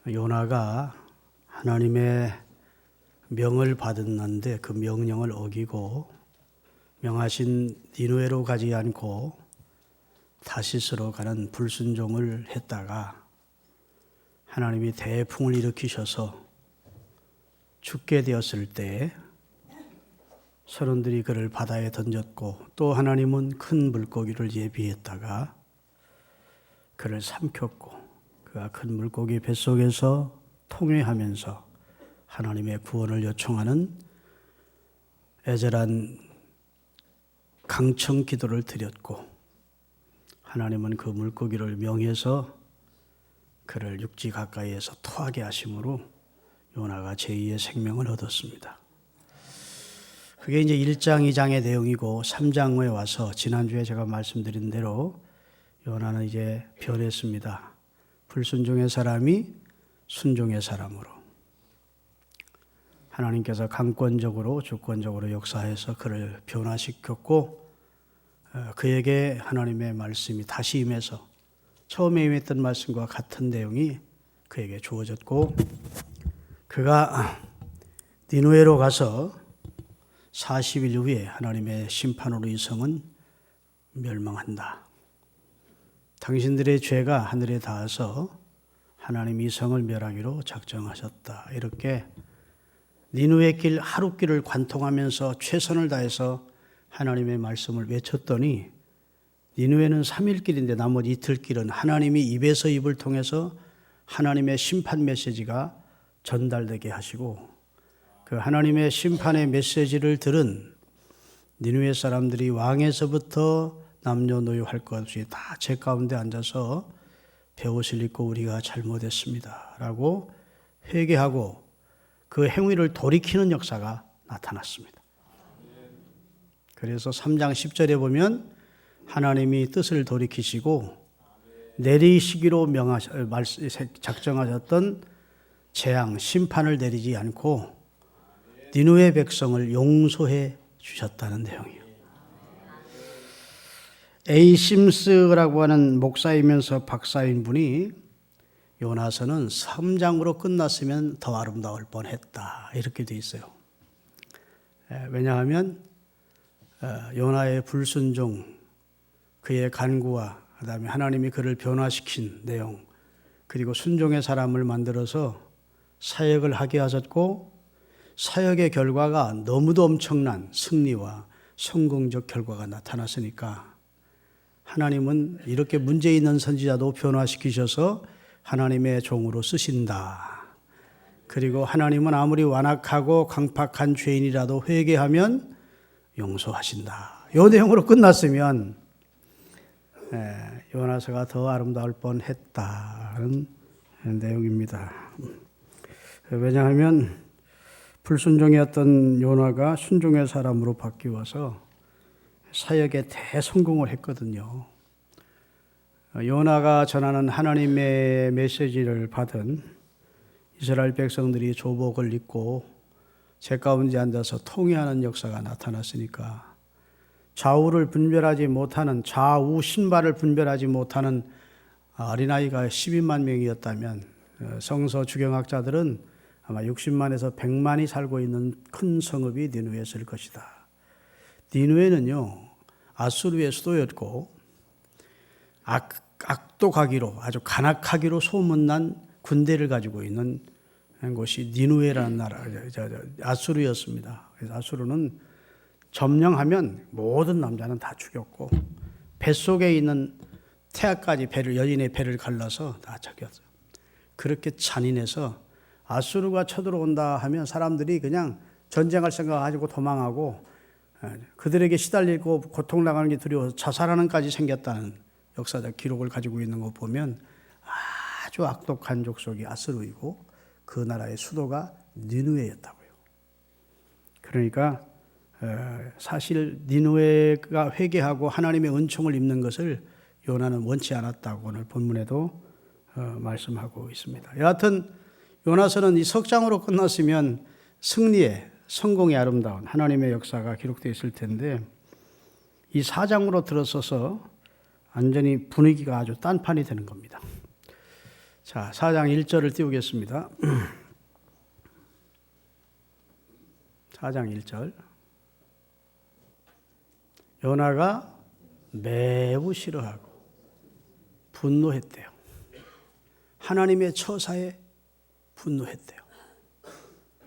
요나가 하나님의 명을 받았는데 그 명령을 어기고 명하신 니느웨로 가지 않고 다시스로 가는 불순종을 했다가 하나님이 대풍을 일으키셔서 죽게 되었을 때 선원들이 그를 바다에 던졌고 또 하나님은 큰 물고기를 예비했다가 그를 삼켰고 그가 큰 물고기 뱃속에서 통회하면서 하나님의 구원을 요청하는 애절한 강청 기도를 드렸고 하나님은 그 물고기를 명해서 그를 육지 가까이에서 토하게 하심으로 요나가 제2의 생명을 얻었습니다. 그게 이제 1장, 2장의 내용이고 3장에 와서 지난주에 제가 말씀드린 대로 요나는 이제 변했습니다. 불순종의 사람이 순종의 사람으로 하나님께서 강권적으로 주권적으로 역사해서 그를 변화시켰고 그에게 하나님의 말씀이 다시 임해서 처음에 임했던 말씀과 같은 내용이 그에게 주어졌고 그가 니느웨로 가서 40일 후에 하나님의 심판으로 이 성은 멸망한다. 당신들의 죄가 하늘에 닿아서 하나님이 이 성을 멸하기로 작정하셨다. 이렇게 니느웨 길 하룻길을 관통하면서 최선을 다해서 하나님의 말씀을 외쳤더니 니느웨는 3일 길인데 나머지 이틀 길은 하나님이 입에서 입을 통해서 하나님의 심판 메시지가 전달되게 하시고 그 하나님의 심판의 메시지를 들은 니느웨 사람들이 왕에서부터 남녀노소 할 것 없이 다 제 가운데 앉아서 베옷을 입고 우리가 잘못했습니다 라고 회개하고 그 행위를 돌이키는 역사가 나타났습니다. 그래서 3장 10절에 보면 하나님이 뜻을 돌이키시고 내리시기로 작정하셨던 재앙, 심판을 내리지 않고 니느웨 백성을 용서해 주셨다는 내용이에요. A. 심스라고 하는 목사이면서 박사인 분이 요나서는 3장으로 끝났으면 더 아름다울 뻔했다 이렇게 돼 있어요. 왜냐하면 요나의 불순종, 그의 간구와 그다음에 하나님이 그를 변화시킨 내용 그리고 순종의 사람을 만들어서 사역을 하게 하셨고 사역의 결과가 너무도 엄청난 승리와 성공적 결과가 나타났으니까 하나님은 이렇게 문제 있는 선지자도 변화시키셔서 하나님의 종으로 쓰신다. 그리고 하나님은 아무리 완악하고 강팍한 죄인이라도 회개하면 용서하신다. 이 내용으로 끝났으면 요나서가 더 아름다울 뻔했다는 내용입니다. 왜냐하면 불순종이었던 요나가 순종의 사람으로 바뀌어서 사역에 대성공을 했거든요. 요나가 전하는 하나님의 메시지를 받은 이스라엘 백성들이 조복을 입고 제 가운데 앉아서 통회하는 역사가 나타났으니까 좌우를 분별하지 못하는 좌우 신발을 분별하지 못하는 어린아이가 12만 명이었다면 성서 주경학자들은 아마 60만에서 100만이 살고 있는 큰 성읍이 니느웨였을 것이다. 니느웨는요 아수르의 수도였고 악독하기로 아주 간악하기로 소문난 군대를 가지고 있는 곳이 니느웨라는 나라 아수르였습니다. 그래서 아수르는 점령하면 모든 남자는 다 죽였고 뱃속에 있는 태아까지 여인의 배를 갈라서 다 죽였어요. 그렇게 잔인해서 아수르가 쳐들어온다 하면 사람들이 그냥 전쟁할 생각 가지고 도망하고 그들에게 시달리고 고통당하는 게 두려워서 자살하는까지 생겼다는 역사적 기록을 가지고 있는 거 보면 아주 악독한 족속이 아수르이고 그 나라의 수도가 니느웨였다고요. 그러니까 사실 니느웨가 회개하고 하나님의 은총을 입는 것을 요나는 원치 않았다고 오늘 본문에도 말씀하고 있습니다. 여하튼 요나서는 이 석장으로 끝났으면 승리의 성공의 아름다운 하나님의 역사가 기록되어 있을 텐데 이 4장으로 들어서서 완전히 분위기가 아주 딴판이 되는 겁니다. 자, 4장 1절을 띄우겠습니다. 4장 1절. 요나가 매우 싫어하고 분노했대요. 하나님의 처사에 분노했대요.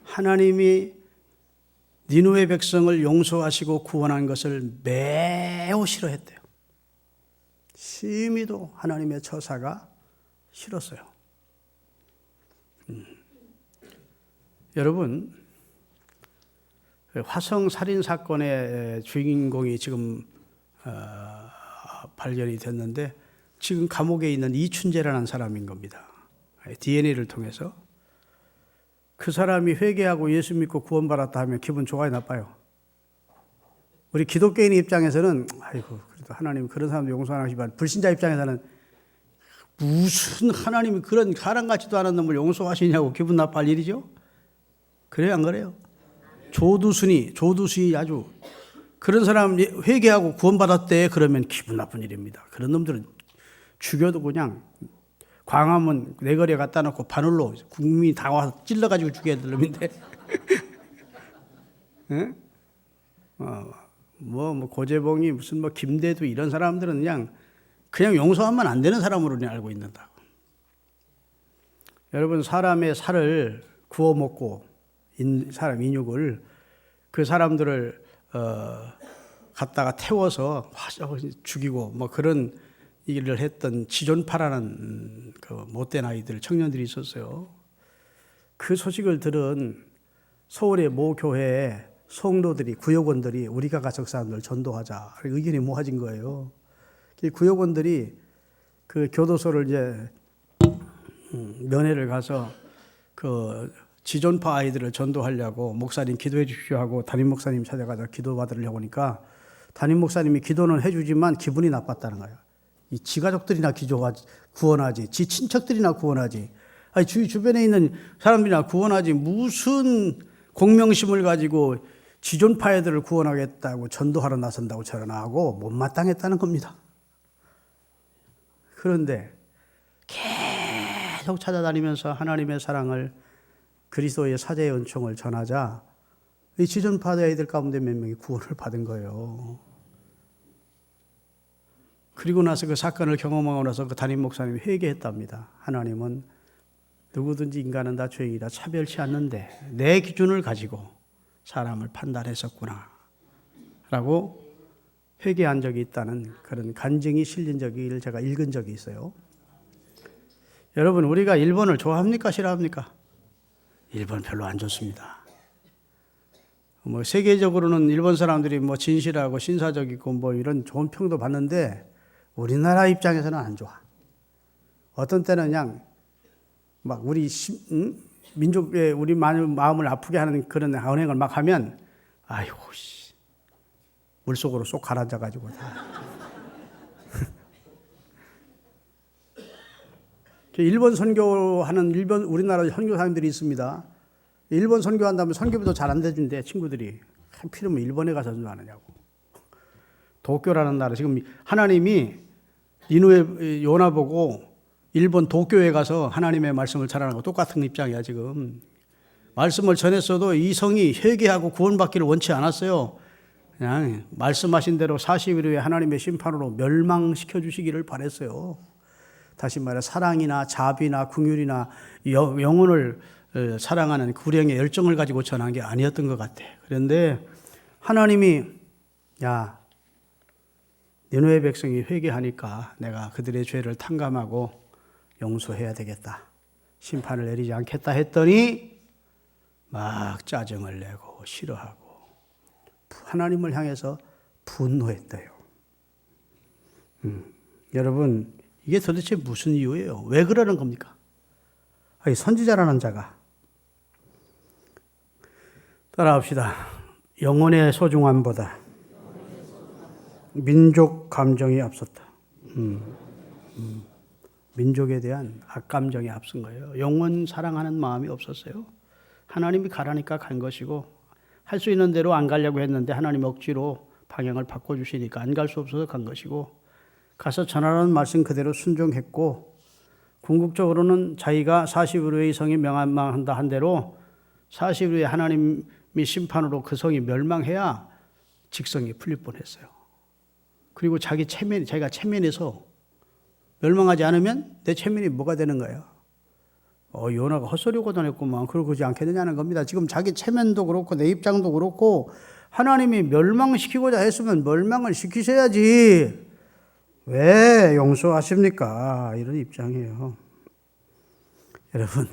하나님이 니느웨 백성을 용서하시고 구원한 것을 매우 싫어했대요. 심히도 하나님의 처사가 싫었어요. 여러분, 화성 살인 사건의 주인공이 지금 발견이 됐는데 지금 감옥에 있는 이춘재라는 사람인 겁니다. DNA를 통해서. 그 사람이 회개하고 예수 믿고 구원받았다 하면 기분 좋아요, 나빠요? 우리 기독교인 입장에서는 아이고 그래도 하나님 그런 사람도 용서 안 하시지만, 불신자 입장에서는 무슨 하나님이 그런 사람 같지도 않은 놈을 용서하시냐고 기분 나빠할 일이죠? 그래요, 안 그래요? 조두순이 아주 그런 사람 회개하고 구원받았대 그러면 기분 나쁜 일입니다. 그런 놈들은 죽여도 그냥 광화문 내거리에 갖다 놓고 바늘로 국민이 다 와서 찔러가지고 죽여야 될 놈인데 예? 뭐 고재봉이 무슨 뭐 김대두 이런 사람들은 그냥 용서하면 안 되는 사람으로 알고 있는다고. 여러분, 사람의 살을 구워 먹고 사람 인육을 그 사람들을 갖다가 태워서 죽이고 뭐 그런 일을 했던 지존파라는 그 못된 아이들, 청년들이 있었어요. 그 소식을 들은 서울의 모 교회에 성도들이, 구역원들이 우리가 가서 그 사람들 전도하자 의견이 모아진 거예요. 구역원들이 그 교도소를 이제 면회를 가서 그 지존파 아이들을 전도하려고 목사님 기도해 주십시오 하고 담임 목사님 찾아가서 기도 받으려고 하니까 담임 목사님이 기도는 해주지만 기분이 나빴다는 거예요. 지 가족들이나 구원하지, 지 친척들이나 구원하지, 아니 주변에 있는 사람들이나 구원하지, 무슨 공명심을 가지고 지존파 애들을 구원하겠다고 전도하러 나선다고 저러나하고 못마땅했다는 겁니다. 그런데 계속 찾아다니면서 하나님의 사랑을, 그리스도의 사제의 은총을 전하자 이 지존파 아이들 가운데 몇 명이 구원을 받은 거예요. 그리고 나서 그 사건을 경험하고 나서 그 담임 목사님이 회개했답니다. 하나님은 누구든지 인간은 다 죄인이라 차별치 않는데 내 기준을 가지고 사람을 판단했었구나 라고 회개한 적이 있다는 그런 간증이 실린 적을 제가 읽은 적이 있어요. 여러분, 우리가 일본을 좋아합니까? 싫어합니까? 일본 별로 안 좋습니다. 뭐 세계적으로는 일본 사람들이 뭐 진실하고 신사적이고 뭐 이런 좋은 평도 받는데 우리나라 입장에서는 안 좋아. 어떤 때는 그냥 막 우리 민족의 우리 마음을 아프게 하는 그런 언행을 막 하면 아이고 물속으로 쏙 가라앉아 가지고 다. 일본 선교하는 우리나라 선교사님들이 있습니다. 일본 선교한다면 선교비도 잘 안 대준대 친구들이. 필요면 일본에 가서 전도하느냐고. 도쿄라는 나라, 지금 하나님이 니느웨 요나 보고 일본 도쿄에 가서 하나님의 말씀을 전하는 거 똑같은 입장이야 지금. 말씀을 전했어도 이 성이 회개하고 구원받기를 원치 않았어요. 그냥 말씀하신 대로 40일 후에 하나님의 심판으로 멸망시켜 주시기를 바랬어요. 다시 말해 사랑이나 자비나 긍휼이나 영혼을 사랑하는 구령의 열정을 가지고 전한 게 아니었던 것 같아. 그런데 하나님이 니느웨 백성이 회개하니까 내가 그들의 죄를 탕감하고 용서해야 되겠다. 심판을 내리지 않겠다 했더니 막 짜증을 내고 싫어하고 하나님을 향해서 분노했대요. 여러분, 이게 도대체 무슨 이유예요? 왜 그러는 겁니까? 아니, 선지자라는 자가 따라합시다. 영혼의 소중함보다 민족 감정이 앞섰다. 민족에 대한 악감정이 앞선 거예요. 영혼 사랑하는 마음이 없었어요. 하나님이 가라니까 간 것이고 할 수 있는 대로 안 가려고 했는데 하나님 억지로 방향을 바꿔주시니까 안 갈 수 없어서 간 것이고 가서 전하라는 말씀 그대로 순종했고 궁극적으로는 자기가 40일 후에 이 성이 멸망한다 한 대로 40일 후에 하나님이 심판으로 그 성이 멸망해야 직성이 풀릴 뻔했어요. 그리고 자기가 체면에서 멸망하지 않으면 내 체면이 뭐가 되는 거야? 요나가 헛소리고 다녔구만. 그러지 않겠느냐는 겁니다. 지금 자기 체면도 그렇고 내 입장도 그렇고 하나님이 멸망시키고자 했으면 멸망을 시키셔야지. 왜 용서하십니까? 이런 입장이에요. 여러분,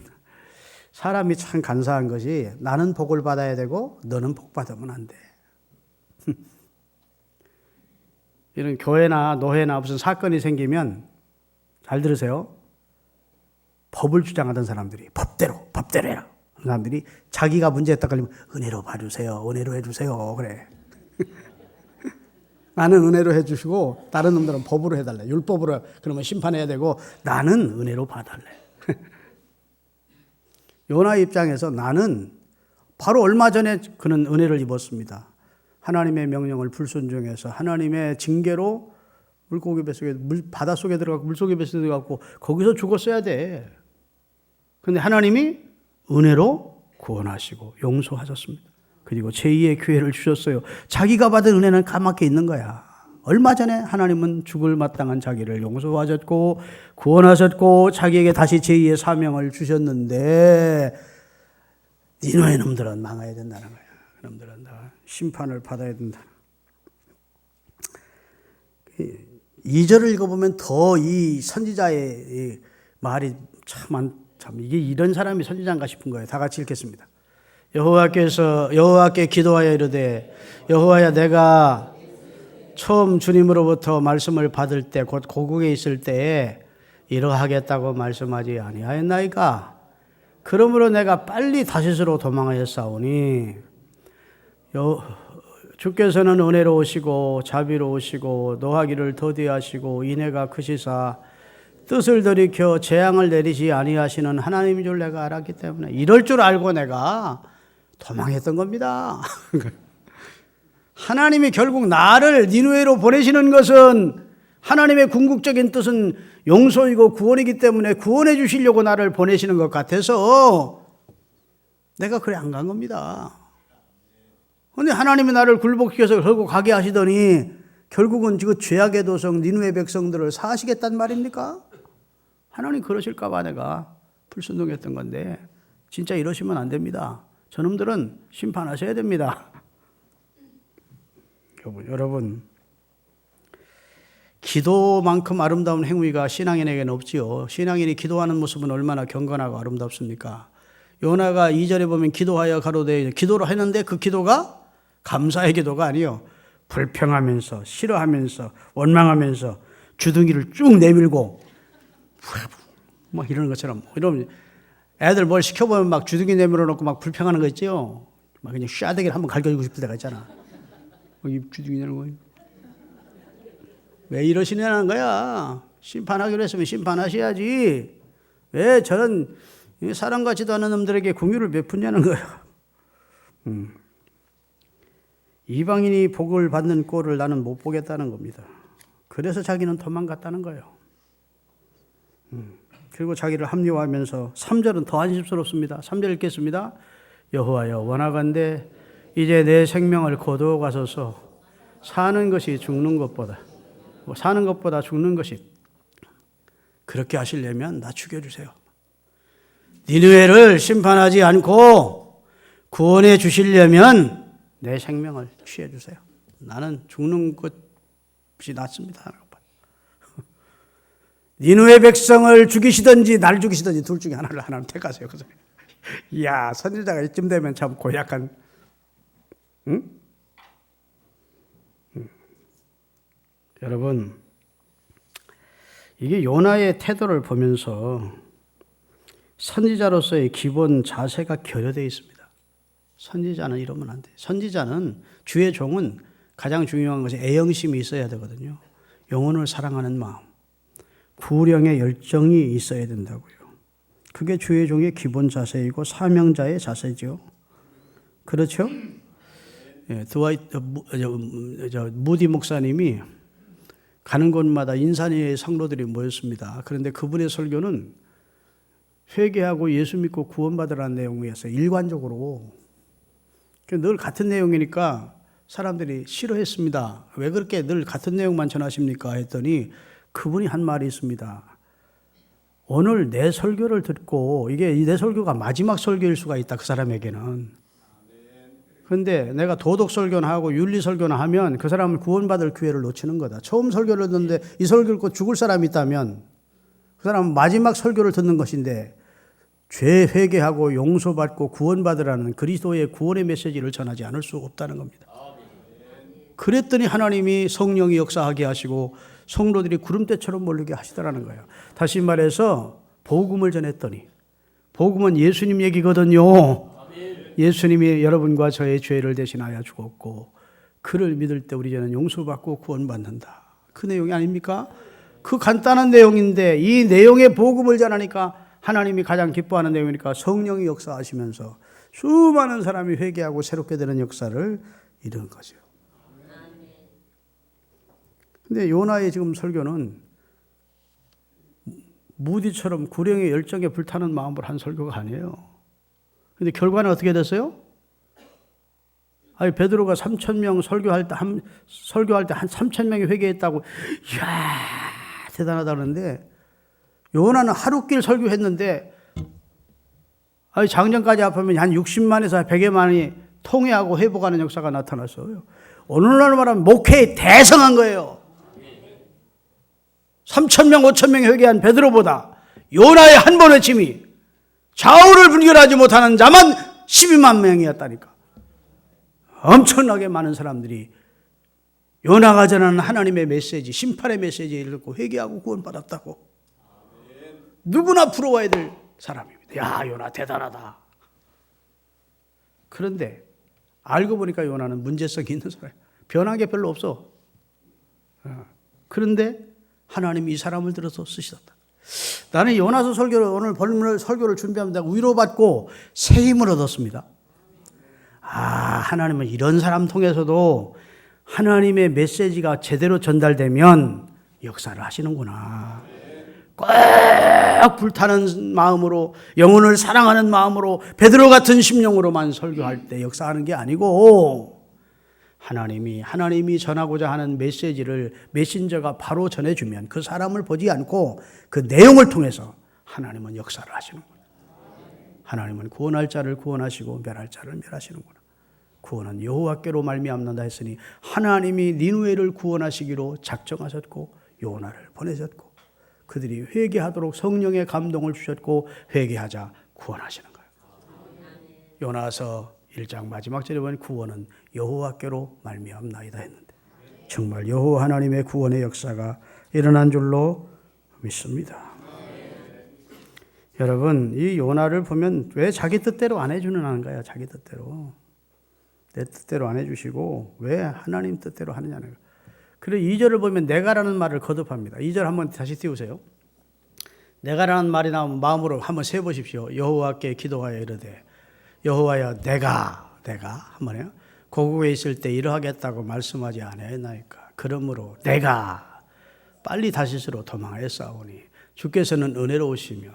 사람이 참 간사한 것이 나는 복을 받아야 되고 너는 복 받으면 안 돼. 이런 교회나 노회나 무슨 사건이 생기면 잘 들으세요. 법을 주장하던 사람들이 법대로 해라. 그 사람들이 자기가 문제였다 걸리면 은혜로 봐주세요. 은혜로 해주세요. 그래. 나는 은혜로 해주시고 다른 놈들은 법으로 해달래. 율법으로 그러면 심판해야 되고 나는 은혜로 봐달래. 요나 입장에서 나는 바로 얼마 전에 그는 은혜를 입었습니다. 하나님의 명령을 불순종해서 하나님의 징계로 물고기 뱃속에 바닷속에 들어가고 물속에 뱃속에 들어가고 거기서 죽었어야 돼. 그런데 하나님이 은혜로 구원하시고 용서하셨습니다. 그리고 제2의 기회를 주셨어요. 자기가 받은 은혜는 까맣게 있는 거야. 얼마 전에 하나님은 죽을 마땅한 자기를 용서하셨고 구원하셨고 자기에게 다시 제2의 사명을 주셨는데 니느웨 놈들은 망해야 된다는 거야. 놈들은 다 심판을 받아야 된다. 2절을 읽어보면 더 이 선지자의 말이 참 이게 이런 사람이 선지자인가 싶은 거예요. 다 같이 읽겠습니다. 여호와께 기도하여 이르되 여호와야 내가 처음 주님으로부터 말씀을 받을 때 곧 고국에 있을 때에 이러하겠다고 말씀하지 아니하였나이까. 그러므로 내가 빨리 다시스로 도망하였사오니 주께서는 은혜로우시고 자비로우시고 노하기를 더디하시고 인애가 크시사 뜻을 돌이켜 재앙을 내리지 아니하시는 하나님인 줄 내가 알았기 때문에 이럴 줄 알고 내가 도망했던 겁니다. 하나님이 결국 나를 니느웨로 보내시는 것은 하나님의 궁극적인 뜻은 용서이고 구원이기 때문에 구원해 주시려고 나를 보내시는 것 같아서 내가 그래 안 간 겁니다. 그런데 하나님이 나를 굴복시켜서 결국 가게 하시더니 결국은 그 죄악의 도성 니느웨 백성들을 사하시겠단 말입니까? 하나님 그러실까 봐 내가 불순종했던 건데 진짜 이러시면 안 됩니다. 저놈들은 심판하셔야 됩니다. 여러분 기도만큼 아름다운 행위가 신앙인에게는 없지요. 신앙인이 기도하는 모습은 얼마나 경건하고 아름답습니까? 요나가 2절에 보면 기도하여 가로되 기도를 했는데 그 기도가 감사의 기도가 아니요. 불평하면서 싫어하면서 원망하면서 주둥이를 쭉 내밀고 막 이러는 것처럼 이러면 애들 뭘 시켜보면 막 주둥이 내밀어 놓고 막 불평하는 거 있죠. 막 그냥 샤대기를 한번 갈겨주고 싶을 때가 있잖아. 이 주둥이 내는 거. 왜 이러시냐는 거야. 심판하기로 했으면 심판하셔야지. 왜 저런 사람 같지도 않은 놈들에게 공유를 베푸냐는 거야. 이방인이 복을 받는 꼴을 나는 못 보겠다는 겁니다. 그래서 자기는 도망갔다는 거예요. 그리고 자기를 합리화하면서 3절은 더 안심스럽습니다. 3절 읽겠습니다. 여호와여 원하건대 이제 내 생명을 거두어 가소서. 사는 것이 죽는 것보다 죽는 것이 그렇게 하시려면 나 죽여주세요. 니느웨를 심판하지 않고 구원해 주시려면 내 생명을 취해 주세요. 나는 죽는 것이 낫습니다. 니느웨 백성을 죽이시든지 날 죽이시든지 둘 중에 하나를 하나님 택하세요. 그래서 이야 선지자가 이쯤 되면 참 고약한 여러분 이게 요나의 태도를 보면서 선지자로서의 기본 자세가 결여되어 있습니다. 선지자는 이러면 안 돼. 선지자는 주의 종은 가장 중요한 것이 애영심이 있어야 되거든요. 영혼을 사랑하는 마음, 구령의 열정이 있어야 된다고요. 그게 주의 종의 기본 자세이고 사명자의 자세죠. 그렇죠? 예, 무디 목사님이 가는 곳마다 인산의 성도들이 모였습니다. 그런데 그분의 설교는 회개하고 예수 믿고 구원받으라는 내용이었어요. 일관적으로. 늘 같은 내용이니까 사람들이 싫어했습니다. 왜 그렇게 늘 같은 내용만 전하십니까? 했더니 그분이 한 말이 있습니다. 오늘 내 설교를 듣고 이게 내 설교가 마지막 설교일 수가 있다. 그 사람에게는. 그런데 내가 도덕 설교나 하고 윤리 설교나 하면 그 사람은 구원받을 기회를 놓치는 거다. 처음 설교를 듣는데 이 설교를 듣고 죽을 사람이 있다면 그 사람은 마지막 설교를 듣는 것인데 죄 회개하고 용서받고 구원받으라는 그리스도의 구원의 메시지를 전하지 않을 수 없다는 겁니다. 그랬더니 하나님이 성령이 역사하게 하시고 성도들이 구름대처럼 몰리게 하시더라는 거예요. 다시 말해서 복음을 전했더니, 복음은 예수님 얘기거든요. 예수님이 여러분과 저의 죄를 대신하여 죽었고 그를 믿을 때 우리는 용서받고 구원받는다. 그 내용이 아닙니까? 그 간단한 내용인데 이 내용의 복음을 전하니까 하나님이 가장 기뻐하는 내용이니까 성령이 역사하시면서 수많은 사람이 회개하고 새롭게 되는 역사를 이루는 거죠. 근데 요나의 지금 설교는 무디처럼 구령의 열정에 불타는 마음으로 한 설교가 아니에요. 근데 결과는 어떻게 됐어요? 아니 베드로가 3,000명 설교할 때 한 3,000명이 회개했다고 이야 대단하다 그러는데 요나는 하루길 설교했는데 아니 장정까지 합하면 한 60만에서 100여만이 통회하고 회복하는 역사가 나타났어요. 오늘날 말하면 목회에 대성한 거예요. 3,000명, 5,000명이 회개한 베드로보다 요나의 한 번의 침이 좌우를 분별하지 못하는 자만 12만 명이었다니까. 엄청나게 많은 사람들이 요나가 전하는 하나님의 메시지, 심판의 메시지를 듣고 회개하고 구원받았다고. 누구나 부러워야 될 사람입니다. 야, 요나 대단하다. 그런데 알고 보니까 요나는 문제성이 있는 사람이에요. 변한 게 별로 없어. 그런데 하나님이 이 사람을 들어서 쓰셨다. 나는 요나서 설교를 오늘 본문을 설교를 준비합니다. 위로받고 새 힘을 얻었습니다. 하나님은 이런 사람 통해서도 하나님의 메시지가 제대로 전달되면 역사를 하시는구나. 꼭 불타는 마음으로 영혼을 사랑하는 마음으로 베드로 같은 심령으로만 설교할 때 역사하는 게 아니고 하나님이 전하고자 하는 메시지를 메신저가 바로 전해주면 그 사람을 보지 않고 그 내용을 통해서 하나님은 역사를 하시는구나. 하나님은 구원할 자를 구원하시고 멸할 자를 멸하시는구나. 구원은 여호와께로 말미암는다 했으니 하나님이 니느웨를 구원하시기로 작정하셨고 요나를 보내셨고 그들이 회개하도록 성령의 감동을 주셨고 회개하자 구원하시는 거예요. 요나서 1장 마지막 절에 보면 구원은 여호와께로 말미암나이다 했는데 정말 여호와 하나님의 구원의 역사가 일어난 줄로 믿습니다. 여러분 이 요나를 보면 왜 자기 뜻대로 안 해주는 하는 거야. 자기 뜻대로. 내 뜻대로 안 해주시고 왜 하나님 뜻대로 하느냐는 거예요. 그리고 2절을 보면 내가라는 말을 거듭합니다. 2절 한번 다시 띄우세요. 내가라는 말이 나오면 마음으로 한번 세보십시오. 여호와께 기도하여 이르되 여호와여 내가 한번 해요. 고국에 있을 때 이러하겠다고 말씀하지 아니하였나이까. 그러므로 내가 빨리 다시스로 도망하였사오니 주께서는 은혜로우시며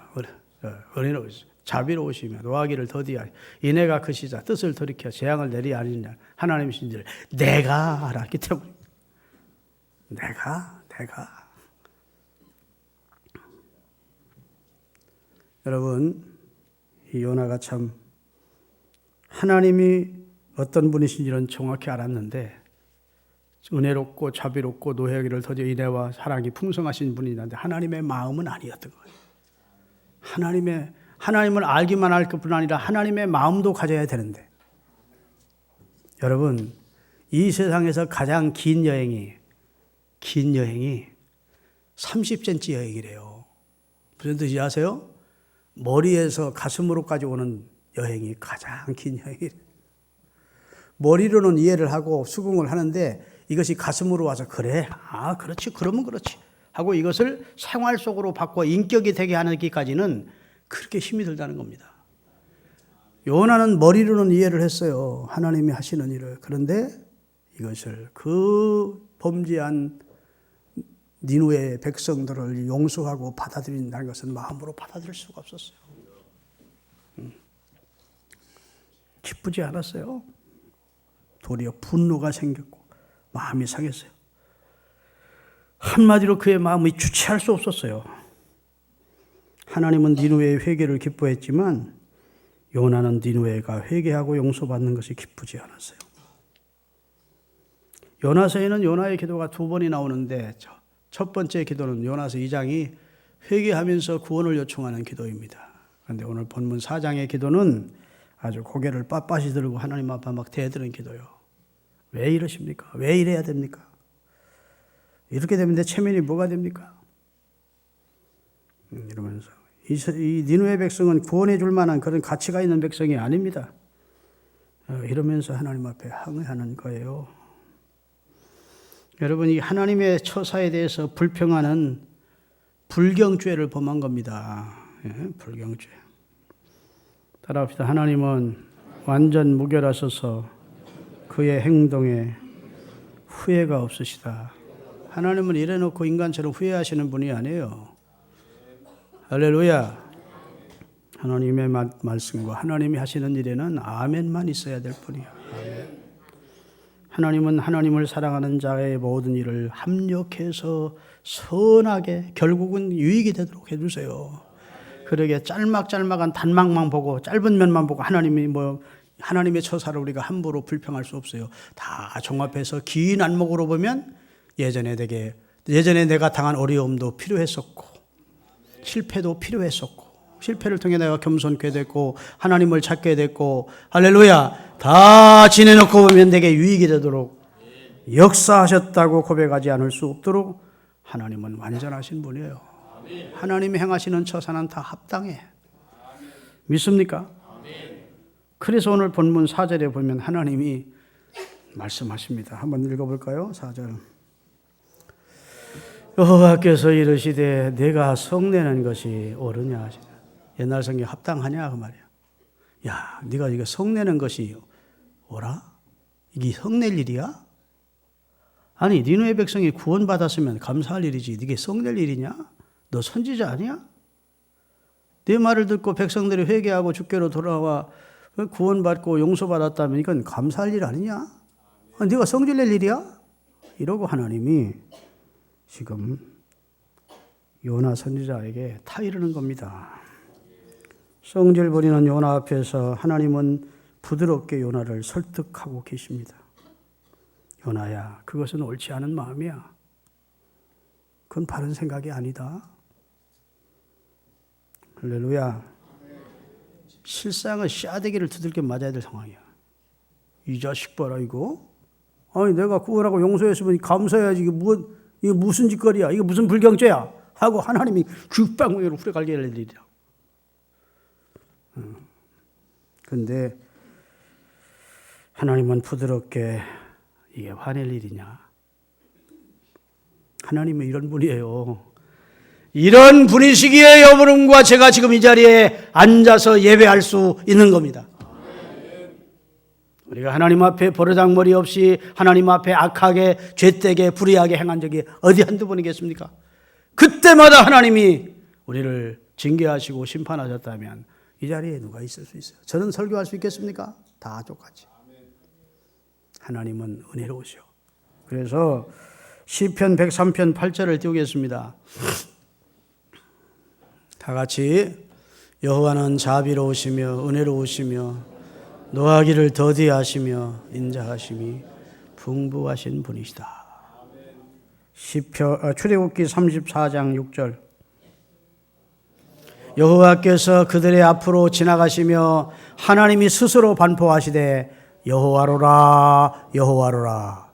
자비로우시며 노하기를 더디하니 이내가 그 시자 뜻을 돌이켜 재앙을 내리 아니냐 하나님이신지를 내가 알았기 때문에 내가 여러분 이 요나가 참 하나님이 어떤 분이신지는 정확히 알았는데 은혜롭고 자비롭고 노하기를 더디어 이내와 사랑이 풍성하신 분이는데 하나님의 마음은 아니었던 거예요. 하나님을 알기만 할 것뿐 아니라 하나님의 마음도 가져야 되는데 여러분 이 세상에서 가장 긴 여행이 30cm 여행이래요. 무슨 뜻인지 아세요? 머리에서 가슴으로까지 오는 여행이 가장 긴 여행이래요. 머리로는 이해를 하고 수긍을 하는데 이것이 가슴으로 와서 그래? 그렇지. 그러면 그렇지. 하고 이것을 생활 속으로 바꿔 인격이 되게 하기까지는 그렇게 힘이 들다는 겁니다. 요나는 머리로는 이해를 했어요. 하나님이 하시는 일을. 그런데 이것을 그 범죄한 니누의 백성들을 용서하고 받아들인다는 것은 마음으로 받아들일 수가 없었어요. 기쁘지 않았어요. 도리어 분노가 생겼고 마음이 상했어요. 한마디로 그의 마음이 주체할 수 없었어요. 하나님은 니누의 회개를 기뻐했지만 요나는 니누에가 회개하고 용서받는 것이 기쁘지 않았어요. 요나서에는 요나의 기도가 두 번이 나오는데 첫 번째 기도는 요나서 2장이 회개하면서 구원을 요청하는 기도입니다. 그런데 오늘 본문 4장의 기도는 아주 고개를 빳빳이 들고 하나님 앞에 막 대드는 기도요. 왜 이러십니까? 왜 이래야 됩니까? 이렇게 되면 내 체면이 뭐가 됩니까? 이러면서 이 니누의 백성은 구원해 줄 만한 그런 가치가 있는 백성이 아닙니다. 이러면서 하나님 앞에 항의하는 거예요. 여러분, 이 하나님의 처사에 대해서 불평하는 불경죄를 범한 겁니다. 불경죄. 따라합시다. 하나님은 완전 무결하셔서 그의 행동에 후회가 없으시다. 하나님은 이래놓고 인간처럼 후회하시는 분이 아니에요. 할렐루야. 하나님의 말씀과 하나님이 하시는 일에는 아멘만 있어야 될 뿐이에요. 아멘. 하나님은 하나님을 사랑하는 자의 모든 일을 합력해서 선하게 결국은 유익이 되도록 해주세요. 그러게 짤막짤막한 단막만 보고 짧은 면만 보고 하나님의 처사를 우리가 함부로 불평할 수 없어요. 다 종합해서 긴 안목으로 보면 예전에 내가 당한 어려움도 필요했었고 실패도 필요했었고 실패를 통해 내가 겸손케 됐고 하나님을 찾게 됐고 할렐루야 다 지내놓고 보면 내게 유익이 되도록 역사하셨다고 고백하지 않을 수 없도록 하나님은 완전하신 분이에요. 하나님이 행하시는 처사는 다 합당해. 믿습니까? 그래서 오늘 본문 4절에 보면 하나님이 말씀하십니다. 한번 읽어볼까요? 4절. 여호와께서 이르시되 내가 성내는 것이 옳으냐 하시냐. 옛날 성경 합당하냐 그 말이야. 야, 네가 이거 성내는 것이 옳아? 이게 성낼 일이야? 아니 니누의 백성이 구원받았으면 감사할 일이지 이게 성낼 일이냐? 너 선지자 아니야? 네 말을 듣고 백성들이 회개하고 주께로 돌아와 구원받고 용서받았다면 이건 감사할 일 아니냐? 네가 성질 낼 일이야? 이러고 하나님이 지금 요나 선지자에게 타이르는 겁니다. 성질 부리는 요나 앞에서 하나님은 부드럽게 요나를 설득하고 계십니다. 요나야, 그것은 옳지 않은 마음이야. 그건 바른 생각이 아니다. 할렐루야. 실상은 싸대기를 두들겨 맞아야 될 상황이야. 이 자식 봐라 이거. 아니 내가 구원하고 용서했으면 감사해야지. 이게 무슨 짓거리야. 이게 무슨 불경죄야. 하고 하나님이 귓방울로 후려갈게 할 일이야. 근데 하나님은 부드럽게 이게 화낼 일이냐. 하나님은 이런 분이에요. 이런 분이시기에 여러분과 제가 지금 이 자리에 앉아서 예배할 수 있는 겁니다. 우리가 하나님 앞에 버르장머리 없이 하나님 앞에 악하게 죄되게 불의하게 행한 적이 어디 한두 번이겠습니까? 그때마다 하나님이 우리를 징계하시고 심판하셨다면 이 자리에 누가 있을 수 있어요? 저는 설교할 수 있겠습니까? 다 똑같이. 하나님은 은혜로우셔. 그래서 시편 103편 8절을 띄우겠습니다. 다 같이 여호와는 자비로우시며 은혜로우시며 노하기를 더디하시며 인자하심이 풍부하신 분이시다. 출애굽기 34장 6절. 여호와께서 그들의 앞으로 지나가시며 하나님이 스스로 반포하시되 여호와로라 여호와로라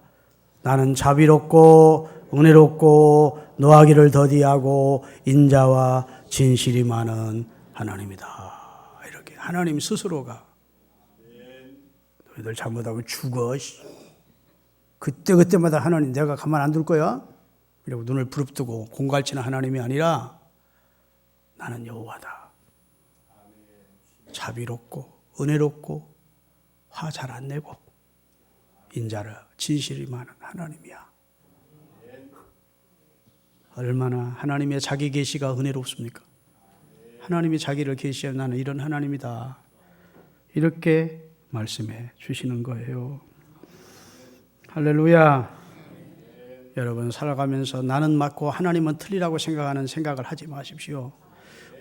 나는 자비롭고 은혜롭고 노하기를 더디하고 인자와 진실이 많은 하나님이다. 이렇게 하나님 스스로가 너희들 잘못하고 죽어. 그때마다 하나님 내가 가만 안 둘 거야? 이러고 눈을 부릅뜨고 공갈치는 하나님이 아니라 나는 여호와다. 자비롭고 은혜롭고 화 잘 안 내고 인자를 진실이 많은 하나님이야. 얼마나 하나님의 자기 계시가 은혜롭습니까? 하나님이 자기를 계시하면 나는 이런 하나님이다. 이렇게 말씀해 주시는 거예요. 할렐루야. 여러분 살아가면서 나는 맞고 하나님은 틀리라고 생각하는 생각을 하지 마십시오.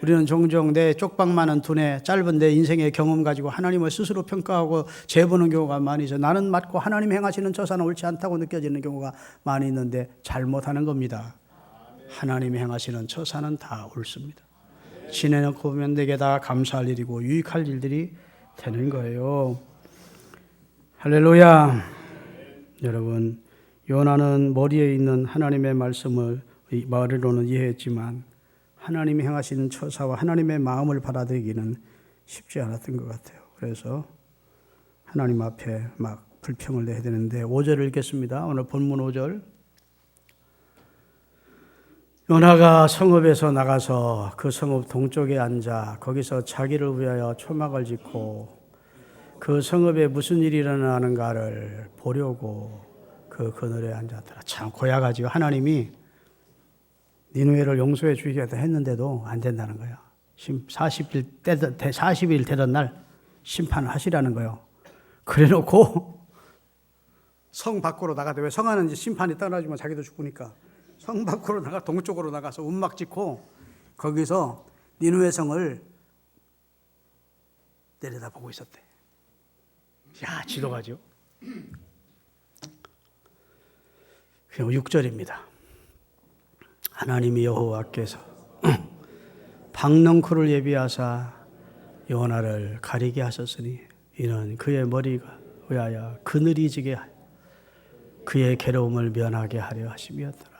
우리는 종종 내 쪽방 많은 두뇌, 짧은 내 인생의 경험 가지고 하나님을 스스로 평가하고 재보는 경우가 많이 있어요. 나는 맞고 하나님 행하시는 처사는 옳지 않다고 느껴지는 경우가 많이 있는데 잘못하는 겁니다. 하나님이 행하시는 처사는 다 옳습니다. 지내놓고 보면 내게 다 감사할 일이고 유익할 일들이 되는 거예요. 할렐루야. 여러분, 요나는 머리에 있는 하나님의 말씀을 머리로는 이해했지만 하나님이 행하시는 처사와 하나님의 마음을 받아들이기는 쉽지 않았던 것 같아요. 그래서 하나님 앞에 막 불평을 내야 되는데 5절을 읽겠습니다. 오늘 본문 5절. 요나가 성읍에서 나가서 그 성읍 동쪽에 앉아 거기서 자기를 위하여 초막을 짓고 그 성읍에 무슨 일이 일어나는가를 보려고 그 그늘에 앉았더라. 참 고약하지요. 하나님이 니느웨를 용서해 주시겠다 했는데도 안 된다는 거예요. 40일 되던 날 심판을 하시라는 거예요. 그래 놓고 성 밖으로 나가대. 왜 성 안은 이제 심판이 떠나지만 자기도 죽으니까 성 밖으로 나가 동쪽으로 나가서 움막 짓고 거기서 니느웨 성을 내려다보고 있었대. 야, 지도가죠. 6절입니다. 하나님이 여호와께서 박넝쿨을 예비하사 요나를 가리게 하셨으니 이는 그의 머리가 위하여 그늘이 지게 하여 그의 괴로움을 면하게 하려 하심이었더라.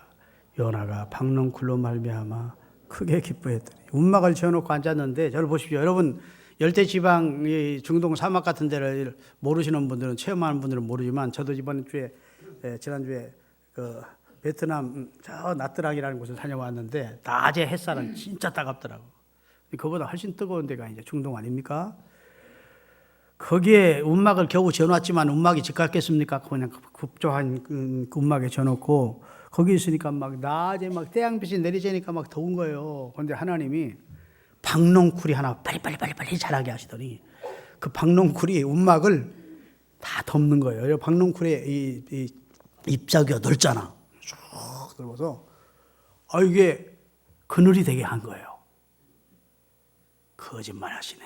요나가 박넝쿨로 말미암아 크게 기뻐했더니 움막을 지어놓고 앉았는데 저를 보십시오. 여러분 열대지방 중동 사막 같은 데를 모르시는 분들은 체험하는 분들은 모르지만 저도 지난주에 그 베트남 저 나트랑이라는 곳을 다녀왔는데 낮에 햇살은 진짜 따갑더라고. 그보다 훨씬 뜨거운 데가 이제 중동 아닙니까? 거기에 움막을 겨우 지어놨지만 움막이 집 같겠습니까? 그냥 급조한 움막에 지어놓고 거기 있으니까 막 낮에 막 태양빛이 내리쬐니까 막 더운 거예요. 그런데 하나님이 박넝쿨이 하나 빨리 자라게 하시더니 그 박넝쿨이 움막을 다 덮는 거예요. 박넝쿨의 이 잎사귀가 넓잖아. 쭉 넓어서 이게 그늘이 되게 한 거예요. 거짓말 하시네.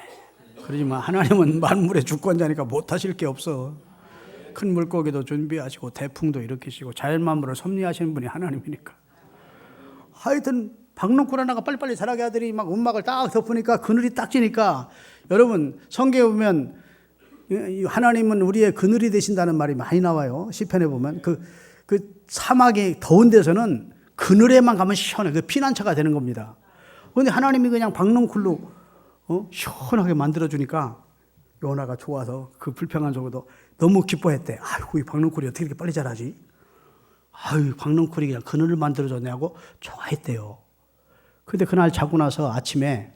그러지만 하나님은 만물의 주권자니까 못하실 게 없어. 큰 물고기도 준비하시고 태풍도 일으키시고 자연 만물을 섭리하시는 분이 하나님이니까. 하여튼 박넝쿨 하나가 빨리빨리 자라게 하더니 막 움막을 딱 덮으니까 그늘이 딱 지니까 여러분 성경에 보면 하나님은 우리의 그늘이 되신다는 말이 많이 나와요. 시편에 보면 그 사막이 더운 데서는 그늘에만 가면 시원해. 그 피난처가 되는 겁니다. 그런데 하나님이 그냥 박넝쿨로 시원하게 만들어주니까 요나가 좋아서 그 불평한 속에도 너무 기뻐했대. 아이고 이 박넝쿨이 어떻게 이렇게 빨리 자라지? 아유 박넝쿨이 그냥 그늘을 만들어줬네 하고 좋아했대요. 근데 그날 자고 나서 아침에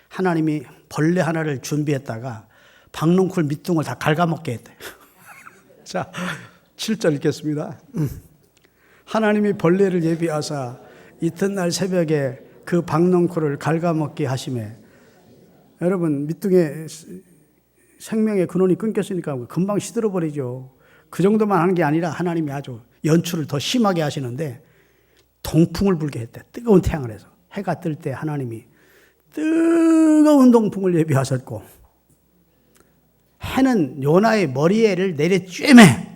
하나님이 벌레 하나를 준비했다가 박넝쿨 밑둥을 다 갉아먹게 했대. 자 7절 읽겠습니다. 하나님이 벌레를 예비하사 이튿날 새벽에 그 박넝쿨을 갉아먹게 하시매. 여러분 밑둥에 생명의 근원이 끊겼으니까 금방 시들어버리죠. 그 정도만 하는 게 아니라 하나님이 아주 연출을 더 심하게 하시는데 동풍을 불게 했대. 뜨거운 태양을 해서 해가 뜰 때 하나님이 뜨거운 동풍을 예비하셨고 해는 요나의 머리에를 내려 쬐매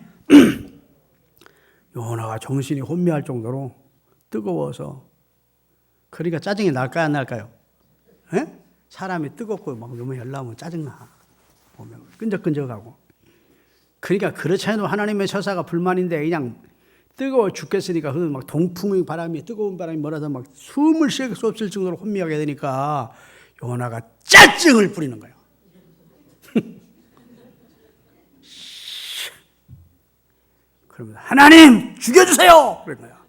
요나가 정신이 혼미할 정도로 뜨거워서 그러니까 짜증이 날까요 안 날까요? 에? 사람이 뜨겁고 막 너무 열나면 짜증나. 보면 끈적끈적하고. 그러니까 그렇지 않아도 하나님의 처사가 불만인데 그냥 뜨거워 죽겠으니까 막 동풍의 바람이 뜨거운 바람이 몰아서 막 숨을 쉴 수 없을 정도로 혼미하게 되니까 요나가 짜증을 부리는 거예요. 그러면 하나님 죽여주세요. 그런 거야.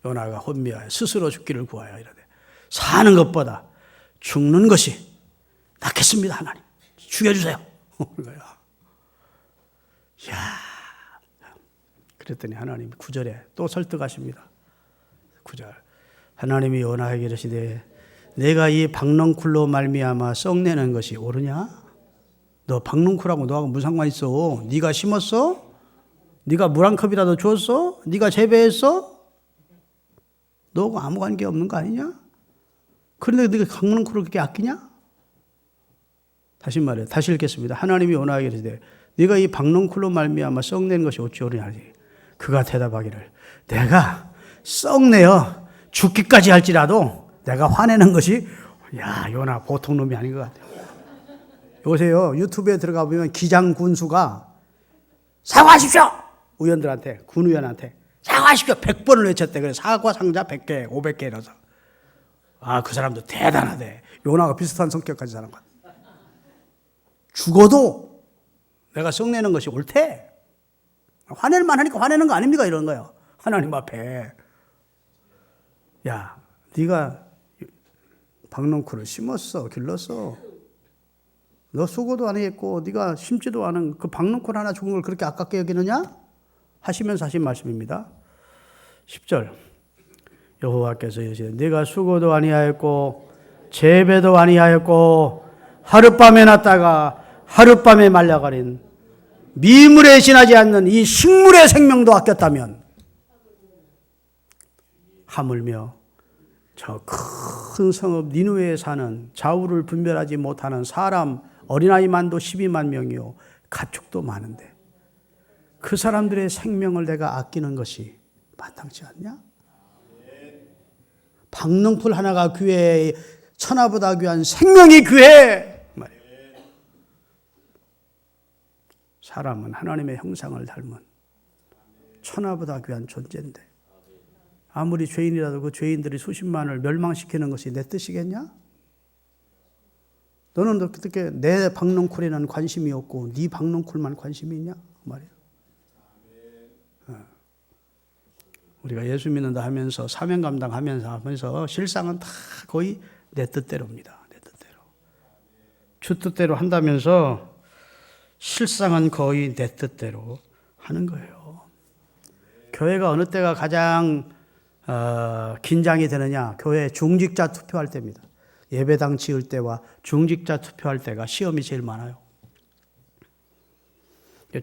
요나가 혼미하여 스스로 죽기를 구하여 이러되 사는 것보다 죽는 것이 낫겠습니다. 하나님 죽여주세요. 그런 거야. 이야. 그랬더니 하나님 9절에 또 설득하십니다. 9절. 하나님이 원하게 이르시되 내가 이 박넝쿨로 말미암아 썩내는 것이 옳으냐? 너 박넝쿨하고 너하고 무슨 상관 있어? 네가 심었어? 네가 물 한 컵이라도 주었어? 네가 재배했어? 너하고 아무 관계 없는 거 아니냐? 그런데 네가 박넝쿨을 그렇게 아끼냐? 다시 말해, 다시 읽겠습니다. 하나님이 원하게 이르시되 네가 이 박넝쿨로 말미암아 썩내는 것이 어찌 옳으냐? 그가 대답하기를 내가 썩내어 죽기까지 할지라도 내가 화내는 것이 야 요나 보통 놈이 아닌 것 같아요. 요새요 유튜브에 들어가 보면 기장 군수가 사과하십시오 의원들한테 군 의원한테 사과하십시오 100번을 외쳤대. 그래서 사과 상자 100개 500개 이라서 그 사람도 대단하대. 요나가 비슷한 성격 가진 사람 같아. 죽어도 내가 썩내는 것이 옳대. 화낼 만하니까 화내는 거 아닙니까? 이런 거요. 하나님 앞에. 야, 네가 박넝쿨을 심었어, 길렀어. 너 수고도 안 했고, 네가 심지도 않은 그 박넝쿨 하나 죽은 걸 그렇게 아깝게 여기느냐? 하시면서 하신 말씀입니다. 10절. 여호와께서 이르시되 네가 수고도 아니하였고 재배도 아니하였고 하룻밤에 났다가 하룻밤에 말라가린 미물에 지나지 않는 이 식물의 생명도 아꼈다면 하물며 저 큰 성읍 니느웨에 사는 좌우를 분별하지 못하는 사람 어린아이만도 12만 명이요 가축도 많은데 그 사람들의 생명을 내가 아끼는 것이 마땅치 않냐? 박넝쿨 하나가 귀해 천하보다 귀한 생명이 귀해 말이에요. 사람은 하나님의 형상을 닮은 천하보다 귀한 존재인데 아무리 죄인이라도 그 죄인들이 수십만을 멸망시키는 것이 내 뜻이겠냐? 너는 어떻게 내 박넝쿨에는 관심이 없고 네 박넝쿨만 관심이 있냐? 말이에요. 우리가 예수 믿는다 하면서 사명 감당하면서 실상은 다 거의 내 뜻대로입니다. 내 뜻대로. 주 뜻대로 한다면서 실상은 거의 내 뜻대로 하는 거예요. 교회가 어느 때가 가장 긴장이 되느냐? 교회 중직자 투표할 때입니다. 예배당 지을 때와 중직자 투표할 때가 시험이 제일 많아요.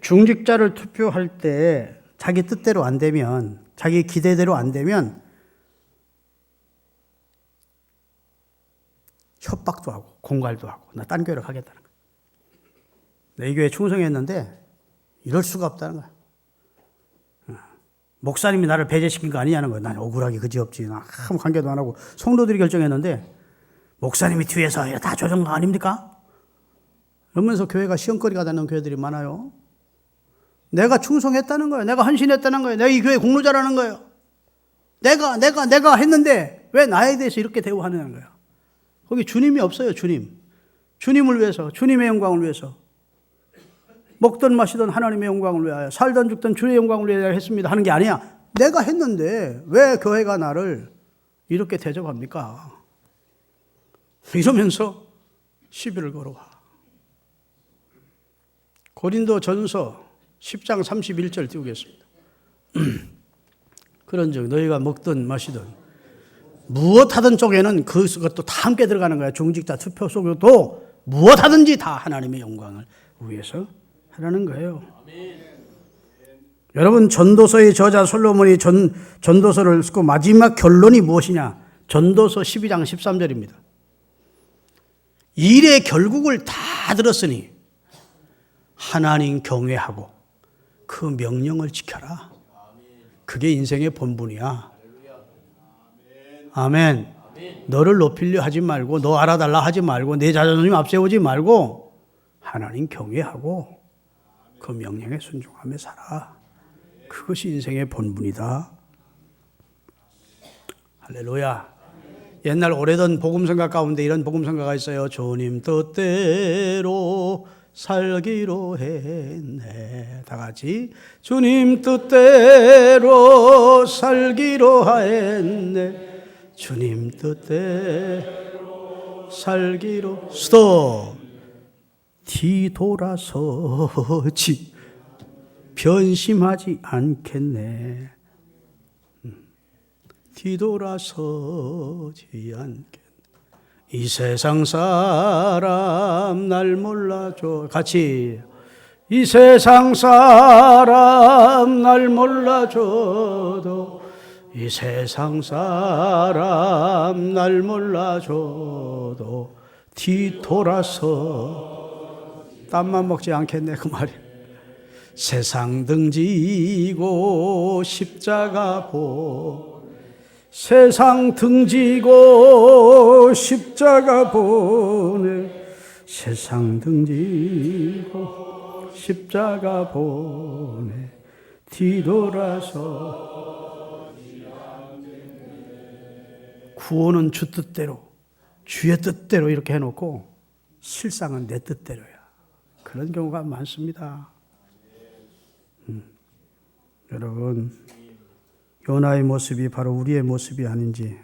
중직자를 투표할 때 자기 뜻대로 안 되면, 자기 기대대로 안 되면 협박도 하고 공갈도 하고 나 딴 교회로 가겠다는 거야. 내 교회에 충성했는데 이럴 수가 없다는 거야. 목사님이 나를 배제시킨 거 아니냐는 거야. 난 억울하게 그지없지. 나 아무 관계도 안 하고 성도들이 결정했는데 목사님이 뒤에서 다 조정한 거 아닙니까? 그러면서 교회가 시험거리가 되는 교회들이 많아요. 내가 충성했다는 거예요. 내가 헌신했다는 거예요. 내가 이 교회 공로자라는 거예요. 내가 했는데 왜 나에 대해서 이렇게 대우하는 거예요? 거기 주님이 없어요. 주님을 위해서, 주님의 영광을 위해서. 먹던 마시던 하나님의 영광을 위하여, 살던 죽던 주의 영광을 위하여 했습니다 하는 게 아니야. 내가 했는데 왜 교회가 나를 이렇게 대접합니까? 이러면서 시비를 걸어와. 고린도 전서 10장 31절 띄우겠습니다. 그런즉 너희가 먹든 마시든 무엇하든 쪽에는 그것도 다 함께 들어가는 거야. 중직자 투표 속에도 무엇하든지 다 하나님의 영광을 위해서 하라는 거예요. 여러분 전도서의 저자 솔로몬이 전도서를 쓰고 마지막 결론이 무엇이냐? 전도서 12장 13절입니다. 일의 결국을 다 들었으니 하나님 경외하고 그 명령을 지켜라. 그게 인생의 본분이야. 아멘. 너를 높이려 하지 말고 너 알아달라 하지 말고 내 자존심 앞세우지 말고 하나님 경외하고 그 명령에 순종하며 살아. 그것이 인생의 본분이다. 할렐루야. 옛날 오래된 복음성가 가운데 이런 복음성가가 있어요. 주님 뜻대로 살기로 했네. 다 같이 주님 뜻대로 살기로 했네. 주님 뜻대로 살기로 스톱. 뒤돌아서지 변심하지 않겠네. 뒤돌아서지 않겠. 이 세상 사람 날 몰라줘. 같이. 이 세상 사람 날 몰라줘도, 이 세상 사람 날 몰라줘도 뒤돌아서. 땀만 먹지 않겠네 그 말이. 세상 등지고 십자가 세상 등지고 십자가 보내. 세상 등지고 십자가 보내. 뒤돌아서. 구원은 주 뜻대로, 주의 뜻대로 이렇게 해놓고 실상은 내 뜻대로야. 그런 경우가 많습니다. 여러분, 요나의 모습이 바로 우리의 모습이 아닌지.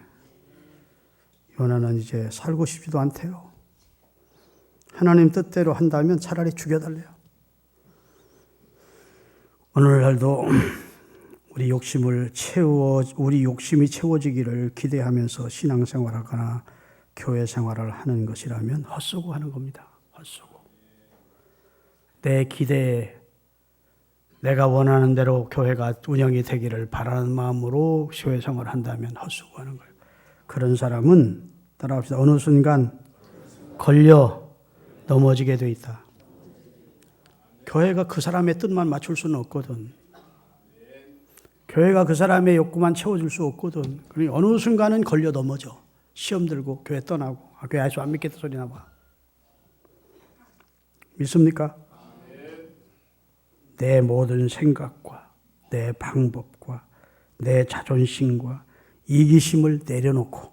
요나는 이제 살고 싶지도 않대요. 하나님 뜻대로 한다면 차라리 죽여달래요. 오늘날도 우리 욕심이 채워지기를 기대하면서 신앙생활하거나 교회 생활을 하는 것이라면 헛수고 하는 겁니다. 헛수고. 내 기대에 내가 원하는 대로 교회가 운영이 되기를 바라는 마음으로 교회 생활을 한다면 헛수고하는 거예요. 그런 사람은 따라합시다. 어느 순간 걸려 넘어지게 돼 있다. 교회가 그 사람의 뜻만 맞출 수는 없거든. 교회가 그 사람의 욕구만 채워줄 수 없거든. 그러니 어느 순간은 걸려 넘어져. 시험 들고 교회 떠나고. 교회 아직도 안 믿겠다 소리 나봐. 믿습니까? 내 모든 생각과 내 방법과 내 자존심과 이기심을 내려놓고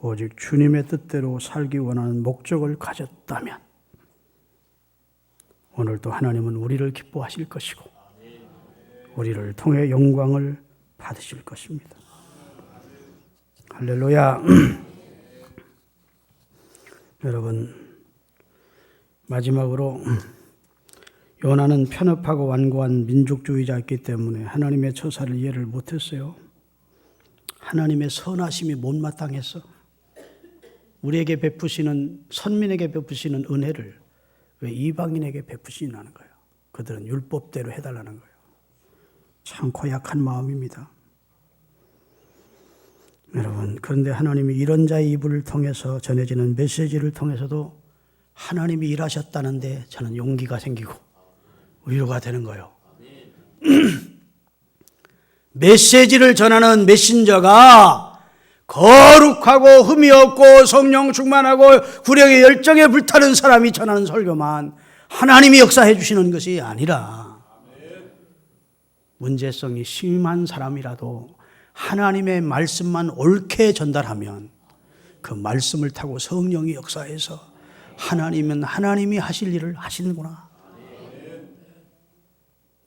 오직 주님의 뜻대로 살기 원하는 목적을 가졌다면 오늘도 하나님은 우리를 기뻐하실 것이고 우리를 통해 영광을 받으실 것입니다. 할렐루야. 여러분, 마지막으로 요나는 편협하고 완고한 민족주의자였기 때문에 하나님의 처사를 이해를 못했어요. 하나님의 선하심이 못마땅했어. 우리에게 베푸시는, 선민에게 베푸시는 은혜를 왜 이방인에게 베푸시냐는 거예요. 그들은 율법대로 해달라는 거예요. 참 고약한 마음입니다. 여러분, 그런데 하나님이 이런 자의 입을 통해서 전해지는 메시지를 통해서도 하나님이 일하셨다는데 저는 용기가 생기고 위로가 되는 거예요. 메시지를 전하는 메신저가 거룩하고 흠이 없고 성령 충만하고 구령의 열정에 불타는 사람이 전하는 설교만 하나님이 역사해 주시는 것이 아니라 문제성이 심한 사람이라도 하나님의 말씀만 옳게 전달하면 그 말씀을 타고 성령이 역사해서 하나님은 하나님이 하실 일을 하시는구나.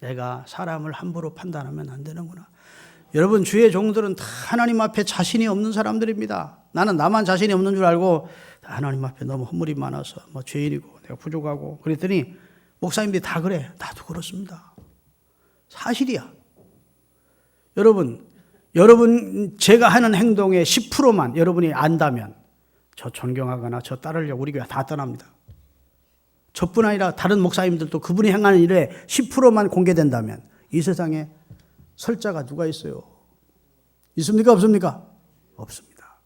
내가 사람을 함부로 판단하면 안 되는구나. 여러분, 주의 종들은 다 하나님 앞에 자신이 없는 사람들입니다. 나는 나만 자신이 없는 줄 알고 하나님 앞에 너무 허물이 많아서 죄인이고 내가 부족하고 그랬더니 목사님들이 다 그래. 나도 그렇습니다. 사실이야. 여러분 제가 하는 행동의 10%만 여러분이 안다면 저 존경하거나 저 따르려고 우리 교회 다 떠납니다. 저뿐 아니라 다른 목사님들도 그분이 행하는 일에 10%만 공개된다면 이 세상에 설 자가 누가 있어요? 있습니까? 없습니까? 없습니다.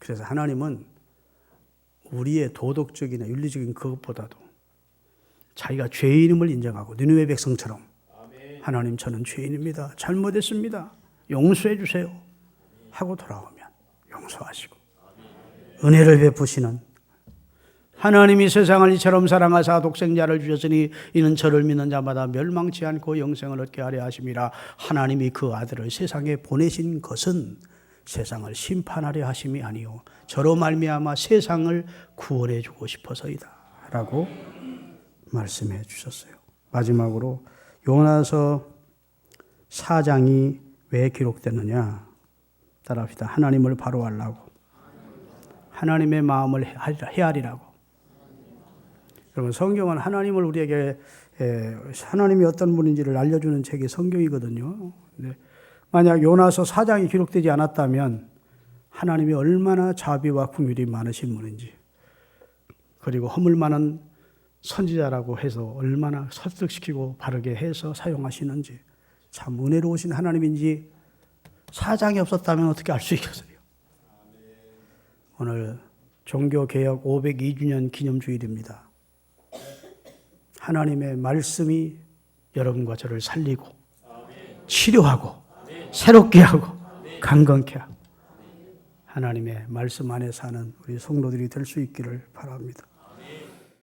그래서 하나님은 우리의 도덕적이나 윤리적인 그것보다도 자기가 죄인임을 인정하고 니느웨 백성처럼 하나님 저는 죄인입니다. 잘못했습니다. 용서해 주세요. 하고 돌아오면 용서하시고 은혜를 베푸시는 하나님이 세상을 이처럼 사랑하사 독생자를 주셨으니 이는 저를 믿는 자마다 멸망치 않고 영생을 얻게 하려 하심이라. 하나님이 그 아들을 세상에 보내신 것은 세상을 심판하려 하심이 아니요 저로 말미암아 세상을 구원해 주고 싶어서이다 라고 말씀해 주셨어요. 마지막으로 요나서 4장이 왜 기록됐느냐? 따라합시다. 하나님을 바로 하려고, 하나님의 마음을 헤아리라고. 여러분, 성경은 하나님을 우리에게 하나님이 어떤 분인지를 알려주는 책이 성경이거든요. 근데 만약 요나서 4장이 기록되지 않았다면 하나님이 얼마나 자비와 긍휼이 많으신 분인지, 그리고 허물 많은 선지자라고 해서 얼마나 설득시키고 바르게 해서 사용하시는지, 참 은혜로우신 하나님인지 4장이 없었다면 어떻게 알 수 있겠어요? 오늘 종교개혁 502주년 기념주일입니다. 하나님의 말씀이 여러분과 저를 살리고 치료하고 새롭게 하고 강건케 하고 하나님의 말씀 안에 사는 우리 성도들이 될 수 있기를 바랍니다.